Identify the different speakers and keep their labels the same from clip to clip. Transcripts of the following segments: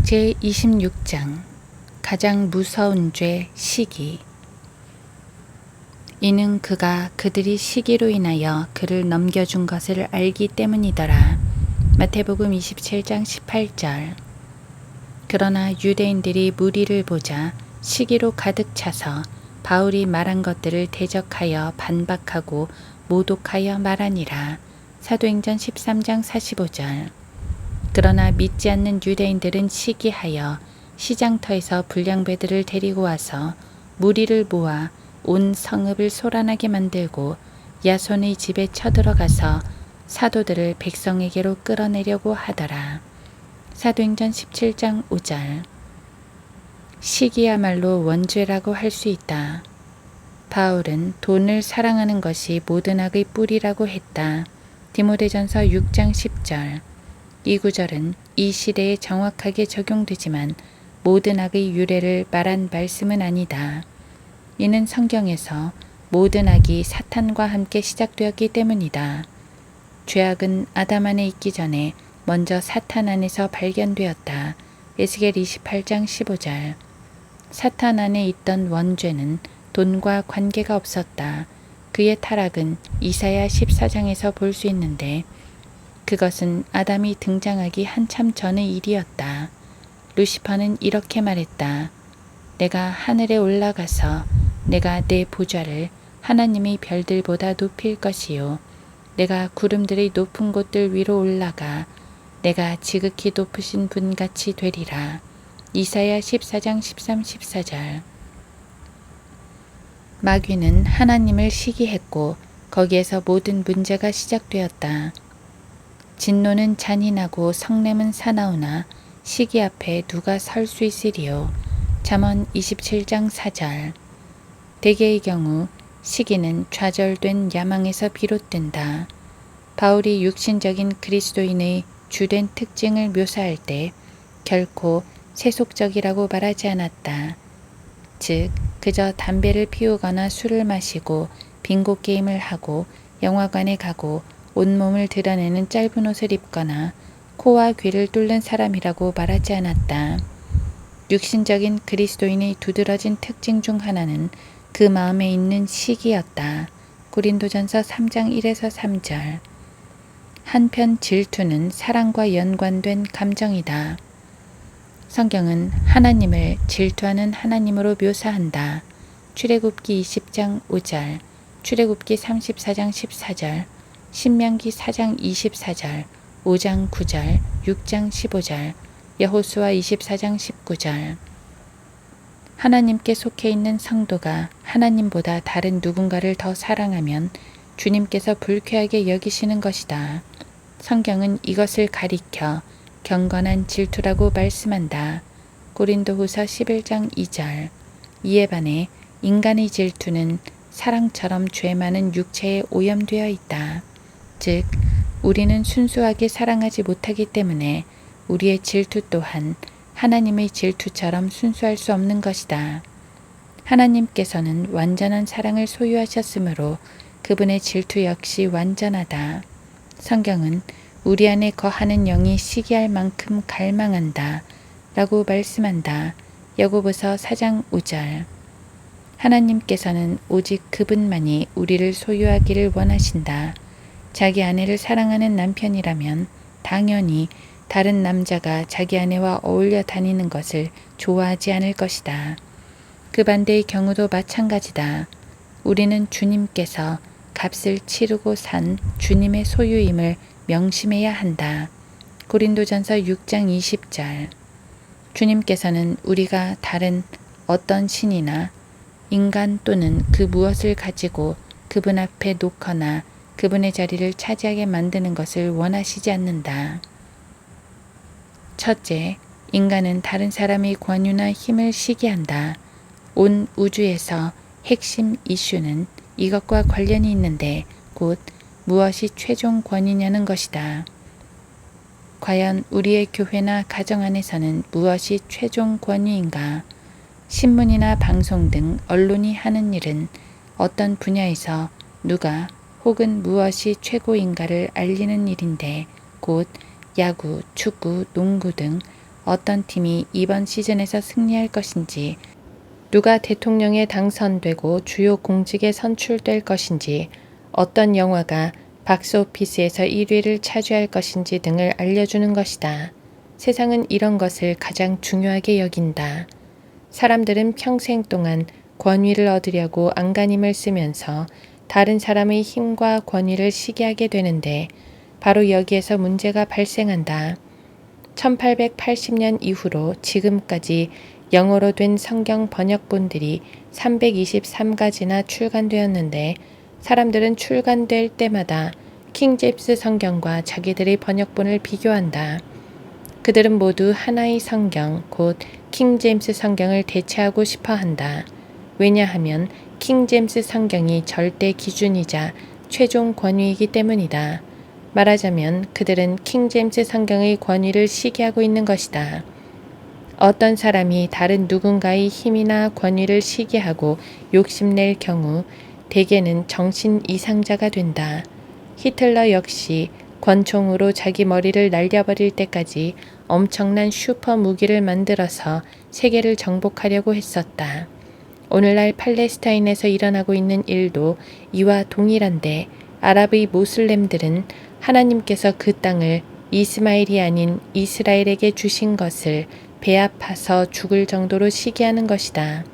Speaker 1: 제26장 가장 무서운 죄 시기. 이는 그가 그들이 시기로 인하여 그를 넘겨준 것을 알기 때문이더라. 마태복음 27장 18절. 그러나 유대인들이 무리를 보자 시기로 가득 차서 바울이 말한 것들을 대적하여 반박하고 모독하여 말하니라. 사도행전 13장 45절. 그러나 믿지 않는 유대인들은 시기하여 시장터에서 불량배들을 데리고 와서 무리를 모아 온 성읍을 소란하게 만들고 야손의 집에 쳐들어가서 사도들을 백성에게로 끌어내려고 하더라. 사도행전 17장 5절. 시기야말로 원죄라고 할 수 있다. 바울은 돈을 사랑하는 것이 모든 악의 뿌리라고 했다. 디모데전서 6장 10절. 이 구절은 이 시대에 정확하게 적용되지만 모든 악의 유래를 말한 말씀은 아니다. 이는 성경에서 모든 악이 사탄과 함께 시작되었기 때문이다. 죄악은 아담 안에 있기 전에 먼저 사탄 안에서 발견되었다. 에스겔 28장 15절. 사탄 안에 있던 원죄는 돈과 관계가 없었다. 그의 타락은 이사야 14장에서 볼 수 있는데 그것은 아담이 등장하기 한참 전의 일이었다. 루시퍼는 이렇게 말했다. 내가 하늘에 올라가서 내가 내 보좌를 하나님의 별들보다 높일 것이요. 내가 구름들의 높은 곳들 위로 올라가 내가 지극히 높으신 분같이 되리라. 이사야 14장 13, 14절. 마귀는 하나님을 시기했고 거기에서 모든 문제가 시작되었다. 진노는 잔인하고 성냄은 사나우나 시기 앞에 누가 설 수 있으리요. 잠언 27장 4절. 대개의 경우 시기는 좌절된 야망에서 비롯된다. 바울이 육신적인 그리스도인의 주된 특징을 묘사할 때 결코 세속적이라고 말하지 않았다. 즉 그저 담배를 피우거나 술을 마시고 빙고 게임을 하고 영화관에 가고 온몸을 드러내는 짧은 옷을 입거나 코와 귀를 뚫는 사람이라고 말하지 않았다. 육신적인 그리스도인의 두드러진 특징 중 하나는 그 마음에 있는 시기였다. 고린도전서 3장 1에서 3절. 한편 질투는 사랑과 연관된 감정이다. 성경은 하나님을 질투하는 하나님으로 묘사한다. 출애굽기 20장 5절, 출애굽기 34장 14절, 신명기 4장 24절, 5장 9절, 6장 15절, 여호수아 24장 19절. 하나님께 속해 있는 성도가 하나님보다 다른 누군가를 더 사랑하면 주님께서 불쾌하게 여기시는 것이다. 성경은 이것을 가리켜 경건한 질투라고 말씀한다. 고린도후서 11장 2절. 이에 반해 인간의 질투는 사랑처럼 죄 많은 육체에 오염되어 있다. 즉 우리는 순수하게 사랑하지 못하기 때문에 우리의 질투 또한 하나님의 질투처럼 순수할 수 없는 것이다. 하나님께서는 완전한 사랑을 소유하셨으므로 그분의 질투 역시 완전하다. 성경은 우리 안에 거하는 영이 시기할 만큼 갈망한다 라고 말씀한다. 야고보서 4장 5절. 하나님께서는 오직 그분만이 우리를 소유하기를 원하신다. 자기 아내를 사랑하는 남편이라면 당연히 다른 남자가 자기 아내와 어울려 다니는 것을 좋아하지 않을 것이다. 그 반대의 경우도 마찬가지다. 우리는 주님께서 값을 치르고 산 주님의 소유임을 명심해야 한다. 고린도전서 6장 20절. 주님께서는 우리가 다른 어떤 신이나 인간 또는 그 무엇을 가지고 그분 앞에 놓거나 그분의 자리를 차지하게 만드는 것을 원하시지 않는다. 첫째, 인간은 다른 사람의 권유나 힘을 시기한다. 온 우주에서 핵심 이슈는 이것과 관련이 있는데 곧 무엇이 최종 권위냐는 것이다. 과연 우리의 교회나 가정 안에서는 무엇이 최종 권위인가? 신문이나 방송 등 언론이 하는 일은 어떤 분야에서 누가 혹은 무엇이 최고인가를 알리는 일인데 곧 야구, 축구, 농구 등 어떤 팀이 이번 시즌에서 승리할 것인지, 누가 대통령에 당선되고 주요 공직에 선출될 것인지, 어떤 영화가 박스오피스에서 1위를 차지할 것인지 등을 알려주는 것이다. 세상은 이런 것을 가장 중요하게 여긴다. 사람들은 평생 동안 권위를 얻으려고 안간힘을 쓰면서 다른 사람의 힘과 권위를 시기하게 되는데 바로 여기에서 문제가 발생한다. 1880년 이후로 지금까지 영어로 된 성경 번역본들이 323가지나 출간되었는데 사람들은 출간될 때마다 킹제임스 성경과 자기들의 번역본을 비교한다. 그들은 모두 하나의 성경, 곧 킹제임스 성경을 대체하고 싶어 한다. 왜냐하면 킹제임스 성경이 절대 기준이자 최종 권위이기 때문이다. 말하자면 그들은 킹제임스 성경의 권위를 시기하고 있는 것이다. 어떤 사람이 다른 누군가의 힘이나 권위를 시기하고 욕심낼 경우 대개는 정신 이상자가 된다. 히틀러 역시 권총으로 자기 머리를 날려버릴 때까지 엄청난 슈퍼 무기를 만들어서 세계를 정복하려고 했었다. 오늘날 팔레스타인에서 일어나고 있는 일도 이와 동일한데 아랍의 모슬렘들은 하나님께서 그 땅을 이스마엘이 아닌 이스라엘에게 주신 것을 배 아파서 죽을 정도로 시기하는 것이다.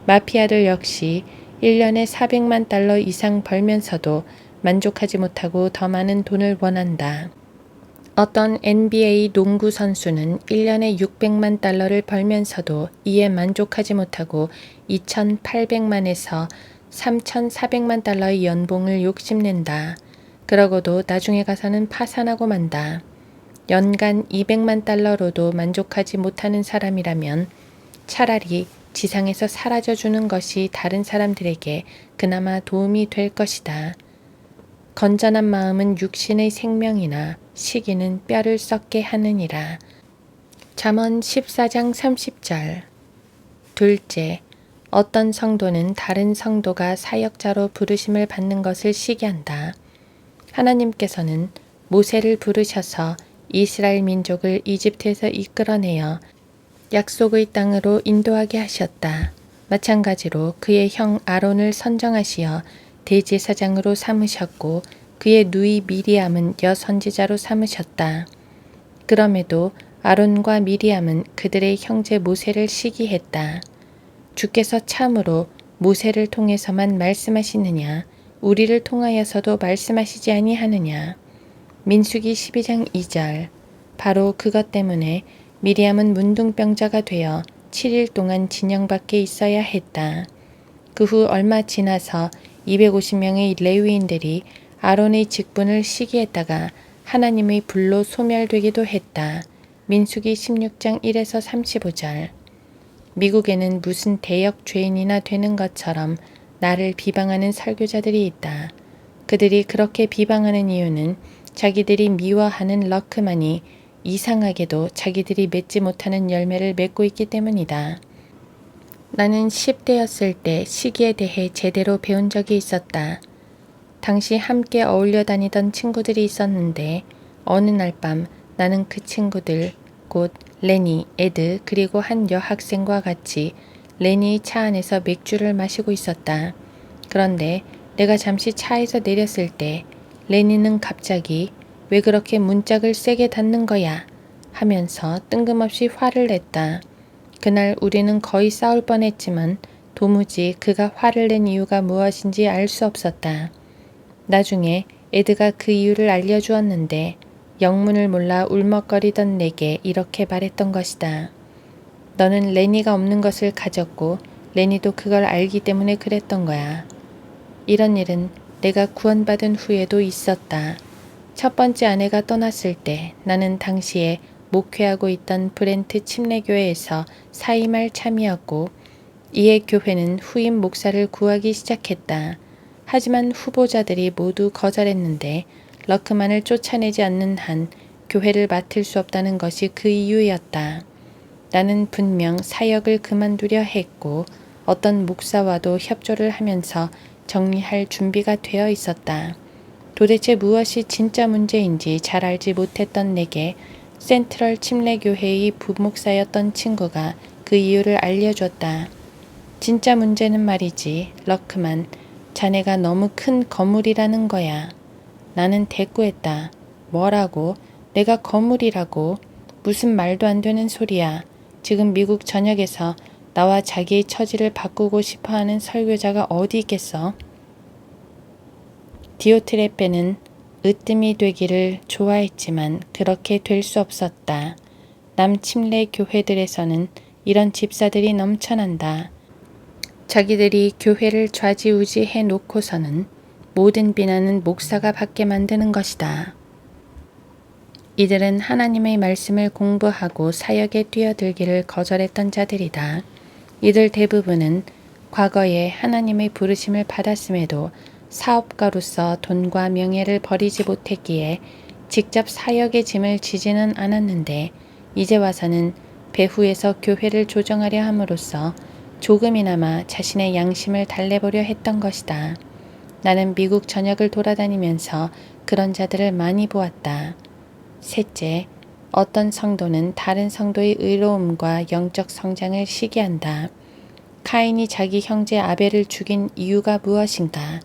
Speaker 1: 마피아들 역시 1년에 400만 달러 이상 벌면서도 만족하지 못하고 더 많은 돈을 원한다. 어떤 NBA 농구 선수는 1년에 600만 달러를 벌면서도 이에 만족하지 못하고 2,800만에서 3,400만 달러의 연봉을 욕심낸다. 그러고도 나중에 가서는 파산하고 만다. 연간 200만 달러로도 만족하지 못하는 사람이라면 차라리 지상에서 사라져주는 것이 다른 사람들에게 그나마 도움이 될 것이다. 건전한 마음은 육신의 생명이나 시기는 뼈를 썩게 하느니라. 잠언 14장 30절. 둘째, 어떤 성도는 다른 성도가 사역자로 부르심을 받는 것을 시기한다. 하나님께서는 모세를 부르셔서 이스라엘 민족을 이집트에서 이끌어내어 약속의 땅으로 인도하게 하셨다. 마찬가지로 그의 형 아론을 선정하시어 대제사장으로 삼으셨고 그의 누이 미리암은 여선지자로 삼으셨다. 그럼에도 아론과 미리암은 그들의 형제 모세를 시기했다. 주께서 참으로 모세를 통해서만 말씀하시느냐, 우리를 통하여서도 말씀하시지 아니하느냐. 민수기 12장 2절. 바로 그것 때문에 미리암은 문둥병자가 되어 7일 동안 진영 밖에 있어야 했다. 그 후 얼마 지나서 250명의 레위인들이 아론의 직분을 시기했다가 하나님의 불로 소멸되기도 했다. 민수기 16장 1에서 35절. 미국에는 무슨 대역 죄인이나 되는 것처럼 나를 비방하는 설교자들이 있다. 그들이 그렇게 비방하는 이유는 자기들이 미워하는 러크만이 이상하게도 자기들이 맺지 못하는 열매를 맺고 있기 때문이다. 나는 10대였을 때 시기에 대해 제대로 배운 적이 있었다. 당시 함께 어울려 다니던 친구들이 있었는데 어느 날 밤 나는 그 친구들, 곧 레니, 에드 그리고 한 여학생과 같이 레니의 차 안에서 맥주를 마시고 있었다. 그런데 내가 잠시 차에서 내렸을 때 레니는 갑자기 왜 그렇게 문짝을 세게 닫는 거야? 하면서 뜬금없이 화를 냈다. 그날 우리는 거의 싸울 뻔했지만 도무지 그가 화를 낸 이유가 무엇인지 알 수 없었다. 나중에 에드가 그 이유를 알려주었는데 영문을 몰라 울먹거리던 내게 이렇게 말했던 것이다. 너는 레니가 없는 것을 가졌고 레니도 그걸 알기 때문에 그랬던 거야. 이런 일은 내가 구원받은 후에도 있었다. 첫 번째 아내가 떠났을 때 나는 당시에 목회하고 있던 브렌트 침례교회에서 사임할 참이었고 이에 교회는 후임 목사를 구하기 시작했다. 하지만 후보자들이 모두 거절했는데 러크만을 쫓아내지 않는 한 교회를 맡을 수 없다는 것이 그 이유였다. 나는 분명 사역을 그만두려 했고 어떤 목사와도 협조를 하면서 정리할 준비가 되어 있었다. 도대체 무엇이 진짜 문제인지 잘 알지 못했던 내게 센트럴 침례교회의 부목사였던 친구가 그 이유를 알려줬다. 진짜 문제는 말이지, 러크만, 자네가 너무 큰 거물이라는 거야. 나는 대꾸했다. 뭐라고? 내가 거물이라고? 무슨 말도 안 되는 소리야. 지금 미국 전역에서 나와 자기의 처지를 바꾸고 싶어하는 설교자가 어디 있겠어? 디오트레페는 으뜸이 되기를 좋아했지만 그렇게 될 수 없었다. 남침례 교회들에서는 이런 집사들이 넘쳐난다. 자기들이 교회를 좌지우지해 놓고서는 모든 비난은 목사가 받게 만드는 것이다. 이들은 하나님의 말씀을 공부하고 사역에 뛰어들기를 거절했던 자들이다. 이들 대부분은 과거에 하나님의 부르심을 받았음에도 사업가로서 돈과 명예를 버리지 못했기에 직접 사역의 짐을 지지는 않았는데 이제 와서는 배후에서 교회를 조정하려 함으로써 조금이나마 자신의 양심을 달래보려 했던 것이다. 나는 미국 전역을 돌아다니면서 그런 자들을 많이 보았다. 셋째, 어떤 성도는 다른 성도의 의로움과 영적 성장을 시기한다. 카인이 자기 형제 아벨을 죽인 이유가 무엇인가?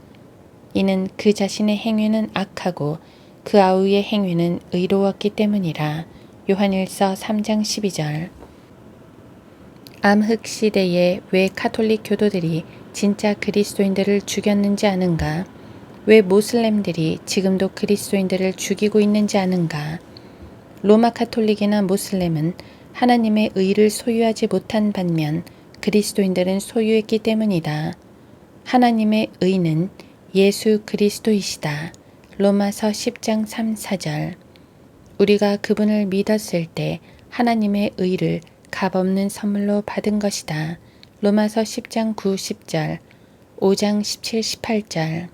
Speaker 1: 이는 그 자신의 행위는 악하고 그 아우의 행위는 의로웠기 때문이라. 요한일서 3장 12절. 암흑 시대에 왜 카톨릭 교도들이 진짜 그리스도인들을 죽였는지 아는가? 왜 모슬렘들이 지금도 그리스도인들을 죽이고 있는지 아는가? 로마 카톨릭이나 모슬렘은 하나님의 의를 소유하지 못한 반면 그리스도인들은 소유했기 때문이다. 하나님의 의는 예수 그리스도이시다. 로마서 10장 3, 4절. 우리가 그분을 믿었을 때 하나님의 의를 값없는 선물로 받은 것이다. 로마서 10장 9, 10절, 5장 17, 18절.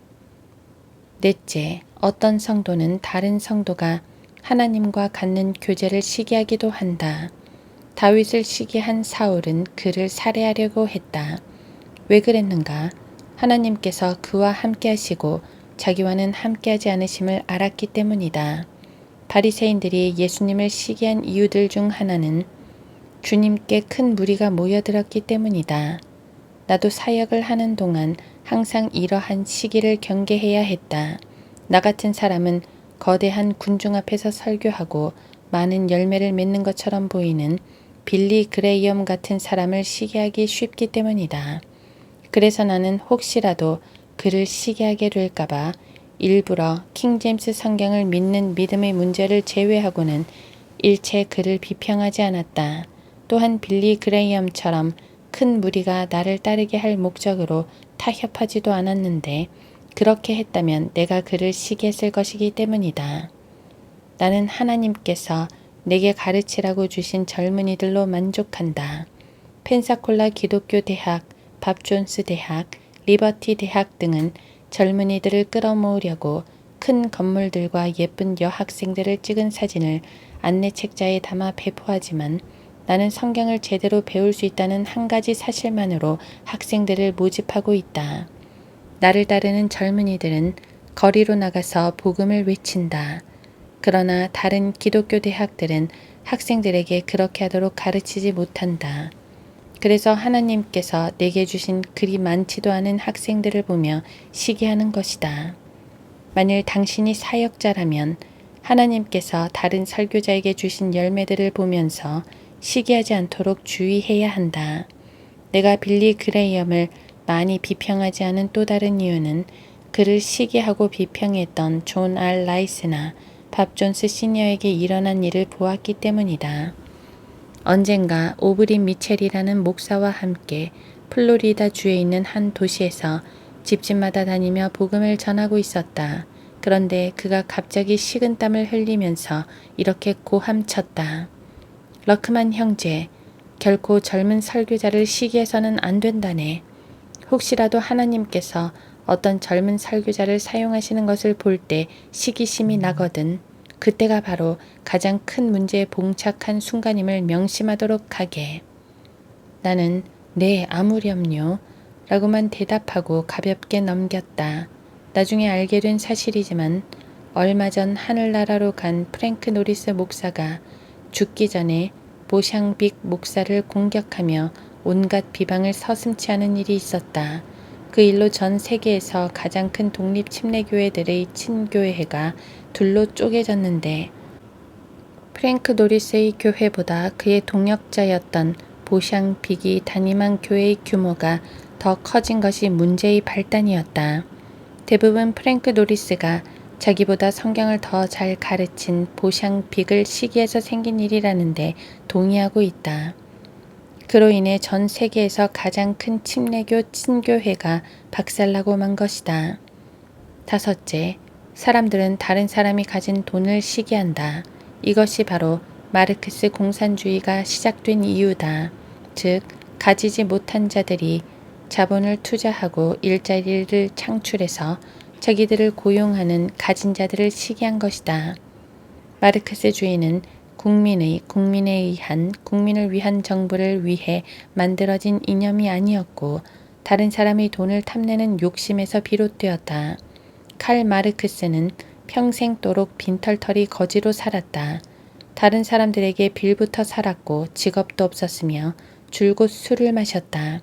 Speaker 1: 넷째, 어떤 성도는 다른 성도가 하나님과 갖는 교제를 시기하기도 한다. 다윗을 시기한 사울은 그를 살해하려고 했다. 왜 그랬는가? 하나님께서 그와 함께 하시고 자기와는 함께하지 않으심을 알았기 때문이다. 바리새인들이 예수님을 시기한 이유들 중 하나는 주님께 큰 무리가 모여들었기 때문이다. 나도 사역을 하는 동안 항상 이러한 시기를 경계해야 했다. 나 같은 사람은 거대한 군중 앞에서 설교하고 많은 열매를 맺는 것처럼 보이는 빌리 그레이엄 같은 사람을 시기하기 쉽기 때문이다. 그래서 나는 혹시라도 그를 시기하게 될까봐 일부러 킹제임스 성경을 믿는 믿음의 문제를 제외하고는 일체 그를 비평하지 않았다. 또한 빌리 그레이엄처럼 큰 무리가 나를 따르게 할 목적으로 타협하지도 않았는데 그렇게 했다면 내가 그를 시기했을 것이기 때문이다. 나는 하나님께서 내게 가르치라고 주신 젊은이들로 만족한다. 펜사콜라 기독교 대학, 밥존스 대학, 리버티 대학 등은 젊은이들을 끌어모으려고 큰 건물들과 예쁜 여학생들을 찍은 사진을 안내책자에 담아 배포하지만 나는 성경을 제대로 배울 수 있다는 한 가지 사실만으로 학생들을 모집하고 있다. 나를 따르는 젊은이들은 거리로 나가서 복음을 외친다. 그러나 다른 기독교 대학들은 학생들에게 그렇게 하도록 가르치지 못한다. 그래서 하나님께서 내게 주신 그리 많지도 않은 학생들을 보며 시기하는 것이다. 만일 당신이 사역자라면 하나님께서 다른 설교자에게 주신 열매들을 보면서 시기하지 않도록 주의해야 한다. 내가 빌리 그레이엄을 많이 비평하지 않은 또 다른 이유는 그를 시기하고 비평했던 존 R. 라이스나 밥 존스 시니어에게 일어난 일을 보았기 때문이다. 언젠가 오브린 미첼이라는 목사와 함께 플로리다 주에 있는 한 도시에서 집집마다 다니며 복음을 전하고 있었다. 그런데 그가 갑자기 식은땀을 흘리면서 이렇게 고함쳤다. 러크만 형제, 결코 젊은 설교자를 시기해서는 안 된다네. 혹시라도 하나님께서 어떤 젊은 설교자를 사용하시는 것을 볼 때 시기심이 나거든. 그때가 바로 가장 큰 문제에 봉착한 순간임을 명심하도록 하게. 나는 네, 아무렴요 라고만 대답하고 가볍게 넘겼다. 나중에 알게 된 사실이지만 얼마 전 하늘나라로 간 프랭크 노리스 목사가 죽기 전에 보샹빅 목사를 공격하며 온갖 비방을 서슴지 않은 일이 있었다. 그 일로 전 세계에서 가장 큰 독립 침례교회들의 친교회가 둘로 쪼개졌는데 프랭크 노리스의 교회보다 그의 동역자였던 보샹빅이 담임한 교회의 규모가 더 커진 것이 문제의 발단이었다. 대부분 프랭크 노리스가 자기보다 성경을 더 잘 가르친 보샹빅을 시기해서 생긴 일이라는데 동의하고 있다. 그로 인해 전 세계에서 가장 큰 침례교 친교회가 박살나고 만 것이다. 다섯째, 사람들은 다른 사람이 가진 돈을 시기한다. 이것이 바로 마르크스 공산주의가 시작된 이유다. 즉, 가지지 못한 자들이 자본을 투자하고 일자리를 창출해서 자기들을 고용하는 가진 자들을 시기한 것이다. 마르크스주의는 국민에 의한 국민을 위한 정부를 위해 만들어진 이념이 아니었고 다른 사람의 돈을 탐내는 욕심에서 비롯되었다. 칼 마르크스는 평생도록 빈털터리 거지로 살았다. 다른 사람들에게 빌부터 살았고 직업도 없었으며 줄곧 술을 마셨다.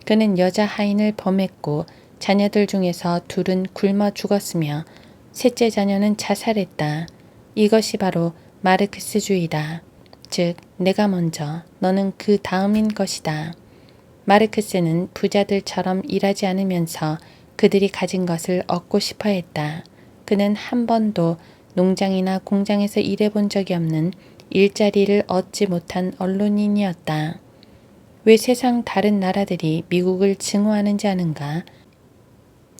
Speaker 1: 그는 여자 하인을 범했고 자녀들 중에서 둘은 굶어 죽었으며 셋째 자녀는 자살했다. 이것이 바로 마르크스주의다. 즉, 내가 먼저, 너는 그 다음인 것이다. 마르크스는 부자들처럼 일하지 않으면서 그들이 가진 것을 얻고 싶어 했다. 그는 한 번도 농장이나 공장에서 일해본 적이 없는 일자리를 얻지 못한 언론인이었다. 왜 세상 다른 나라들이 미국을 증오하는지 아는가?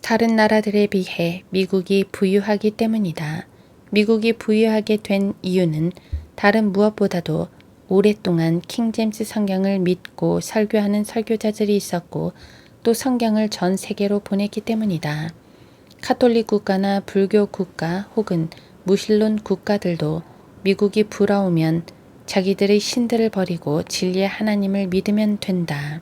Speaker 1: 다른 나라들에 비해 미국이 부유하기 때문이다. 미국이 부유하게 된 이유는 다른 무엇보다도 오랫동안 킹제임스 성경을 믿고 설교하는 설교자들이 있었고 또 성경을 전 세계로 보냈기 때문이다. 카톨릭 국가나 불교 국가 혹은 무신론 국가들도 미국이 부러우면 자기들의 신들을 버리고 진리의 하나님을 믿으면 된다.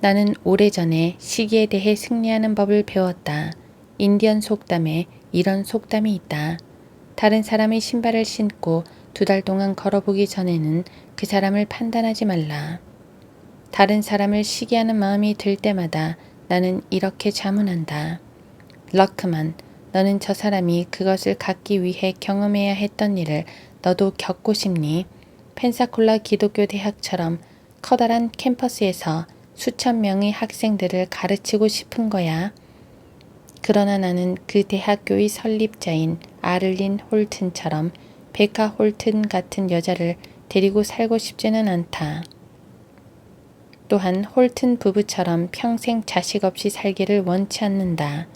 Speaker 1: 나는 오래전에 시기에 대해 승리하는 법을 배웠다. 인디언 속담에 이런 속담이 있다. 다른 사람의 신발을 신고 2달 동안 걸어보기 전에는 그 사람을 판단하지 말라. 다른 사람을 시기하는 마음이 들 때마다 나는 이렇게 자문한다. 럭크만, 너는 저 사람이 그것을 갖기 위해 경험해야 했던 일을 너도 겪고 싶니? 펜사콜라 기독교 대학처럼 커다란 캠퍼스에서 수천 명의 학생들을 가르치고 싶은 거야. 그러나 나는 그 대학교의 설립자인 아를린 홀튼처럼 베카 홀튼 같은 여자를 데리고 살고 싶지는 않다. 또한 홀튼 부부처럼 평생 자식 없이 살기를 원치 않는다.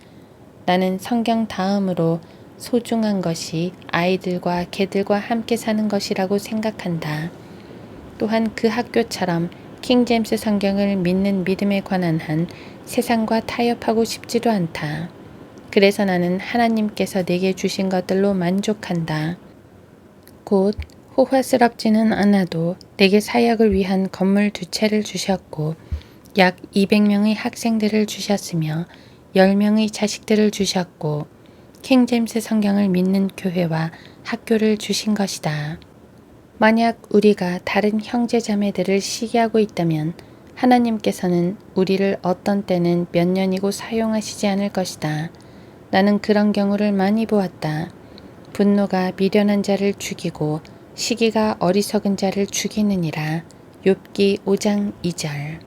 Speaker 1: 나는 성경 다음으로 소중한 것이 아이들과 개들과 함께 사는 것이라고 생각한다. 또한 그 학교처럼 킹제임스 성경을 믿는 믿음에 관한 한 세상과 타협하고 싶지도 않다. 그래서 나는 하나님께서 내게 주신 것들로 만족한다. 곧 호화스럽지는 않아도 내게 사역을 위한 건물 2채를 주셨고 약 200명의 학생들을 주셨으며 10명의 자식들을 주셨고 킹제임스 성경을 믿는 교회와 학교를 주신 것이다. 만약 우리가 다른 형제자매들을 시기하고 있다면 하나님께서는 우리를 어떤 때는 몇 년이고 사용하시지 않을 것이다. 나는 그런 경우를 많이 보았다. 분노가 미련한 자를 죽이고 시기가 어리석은 자를 죽이느니라. 욥기 5장 2절.